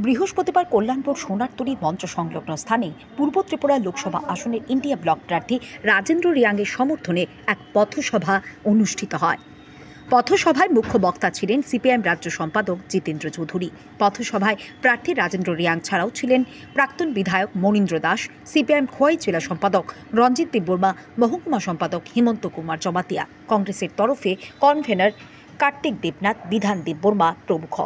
বৃহস্পতিবার কল্যাণপুর সোনারতলী মঞ্চ সংলগ্ন স্থানে পূর্ব ত্রিপুরা লোকসভা আসনের ইন্ডিয়া ব্লক প্রার্থী রাজেন্দ্র রিয়াংয়ের সমর্থনে এক পথসভা অনুষ্ঠিত হয়। পথসভায় মুখ্য বক্তা ছিলেন সিপিআইএম রাজ্য সম্পাদক জিতেন্দ্র চৌধুরী। পথসভায় প্রার্থী রাজেন্দ্র রিয়াং ছাড়াও ছিলেন প্রাক্তন বিধায়ক মনীন্দ্র দাস, সিপিআইএম খোয়াই জেলা সম্পাদক রঞ্জিত দেববর্মা, মহকুমা সম্পাদক হিমন্ত কুমার জমাতিয়া, কংগ্রেসের তরফে কনভেনর কার্তিক দেবনাথ, বিধান দেববর্মা প্রমুখ।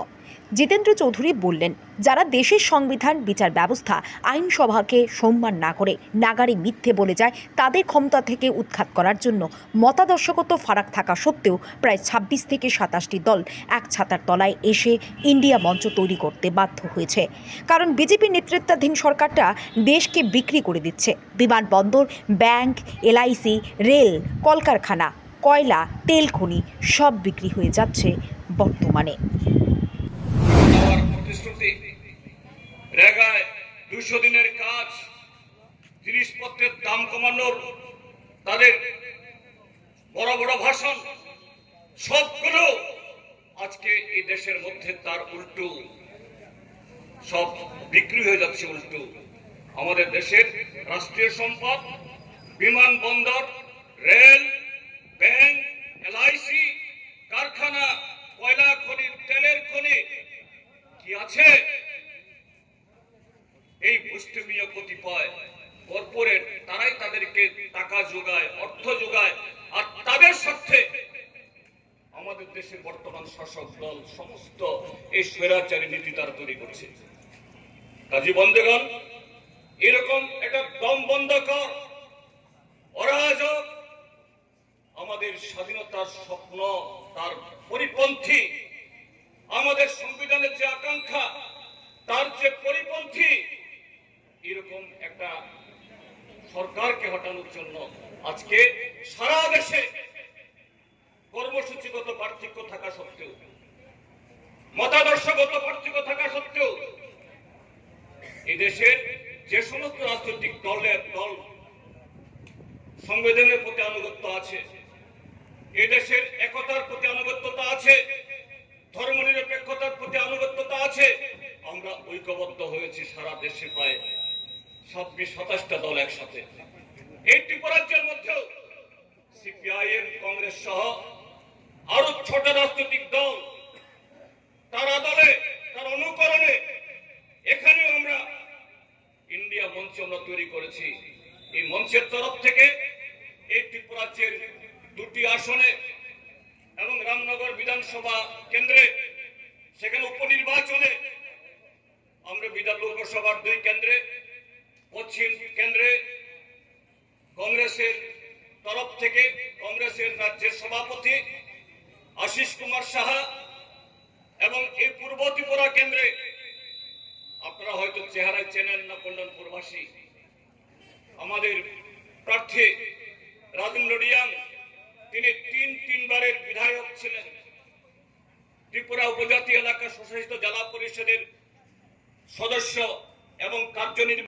জিতেন্দ্র চৌধুরী বললেন, যারা দেশের সংবিধান, বিচার ব্যবস্থা, আইনসভাকে সম্মান না করে নাগারে মিথ্যে বলে যায়, তাদের ক্ষমতা থেকে উৎখাত করার জন্য মতাদর্শগত ফারাক থাকা সত্ত্বেও প্রায় 26 থেকে 27টি দল এক ছাতার তলায় এসে ইন্ডিয়া মঞ্চ তৈরি করতে বাধ্য হয়েছে। কারণ বিজেপি নেতৃত্বাধীন সরকারটা দেশকে বিক্রি করে দিচ্ছে। বিমানবন্দর, ব্যাংক, এলআইসি, রেল, কলকারখানা, কয়লা, তেল খনি সব বিক্রি হয়ে যাচ্ছে বর্তমানে। 200 দিনের কাজ, জিনিসপত্রের দাম কমানোর তাদের বড় বড় ভাষণ, সবগুলো আজকে এই দেশের মধ্যে তার উল্টো সব বিক্রি হয়ে যাচ্ছে। উল্টো আমাদের দেশের রাষ্ট্রীয় সম্পদ, বিমানবন্দর, রেল, ব্যাংক, এলআইসি, কারখানা, কয়লা খনি, তেলের খনি কি আছে? এই মুষ্টিমেয় কতিপয় কর্পোরেট, তারাই তাদেরকে টাকা যোগায়, অর্থ যোগায়, আর তাদের স্বার্থে আমাদের দেশের বর্তমান শাসক দল সমস্ত এই স্বৈরাচারী নীতি তারা তৈরি করছে। কাজী বন্ধুগণ, এরকম একটা দম বন্ধকর অরাজক, আমাদের স্বাধীনতার স্বপ্ন তার পরিপন্থী, আমাদের সংবিধানের যে আকাঙ্ক্ষা তার যে পরিপন্থী, এরকম একটা সরকারকে হটানোর জন্য আজকে সারা দেশে কর্মসূচিগত পার্থক্য থাকা সত্ত্বেও, মতাদর্শগত পার্থক্য থাকা সত্ত্বেও, এই দেশের যে সমস্ত রাজনৈতিক দল সংবিধানের প্রতি আনুগত্য আছে, এই দেশের একতার প্রতি আনুগত্যতা আছে, ধর্মনিরপেক্ষতার প্রতি আনুগত্যতা আছে, আমরা ঐক্যবদ্ধ হয়েছি সারা দেশে প্রায় 26-27টা দল একসাথে। এই ত্রিপুরাজ্যের মধ্যেও সিপিআইএম, কংগ্রেস সহ আরো 6টা রাজনৈতিক দল, তারা দলে, তার অনুকরণে এখানেও আমরা ইন্ডিয়া মঞ্চ আমরা তৈরি করেছি। এই মঞ্চের তরফ থেকে এই ত্রিপুরাজ্যের 2টি আসনে এবং রামনগর বিধানসভা কেন্দ্রে, সেখানে উপনির্বাচনে আমরা বিধান লোকসভার 2 কেন্দ্রে, পশ্চিম কেন্দ্রে কংগ্রেসের তরফ থেকে কংগ্রেসের রাজ্যের সভাপতি আশিস কুমার সাহা, এবং এই পূর্ব ত্রিপুরা কেন্দ্রে আপনারা হয়তো চেহারায় চেনেন না, কল্যাণপুরবাসী, আমাদের প্রার্থী রাজেন্দ্র রিয়াং, তিনি 3বারের বিধায়ক ছিলেন, ত্রিপুরা উপজাতি এলাকা স্বশাসিত জেলা পরিষদের সদস্য এবং কার্যনির্বাহী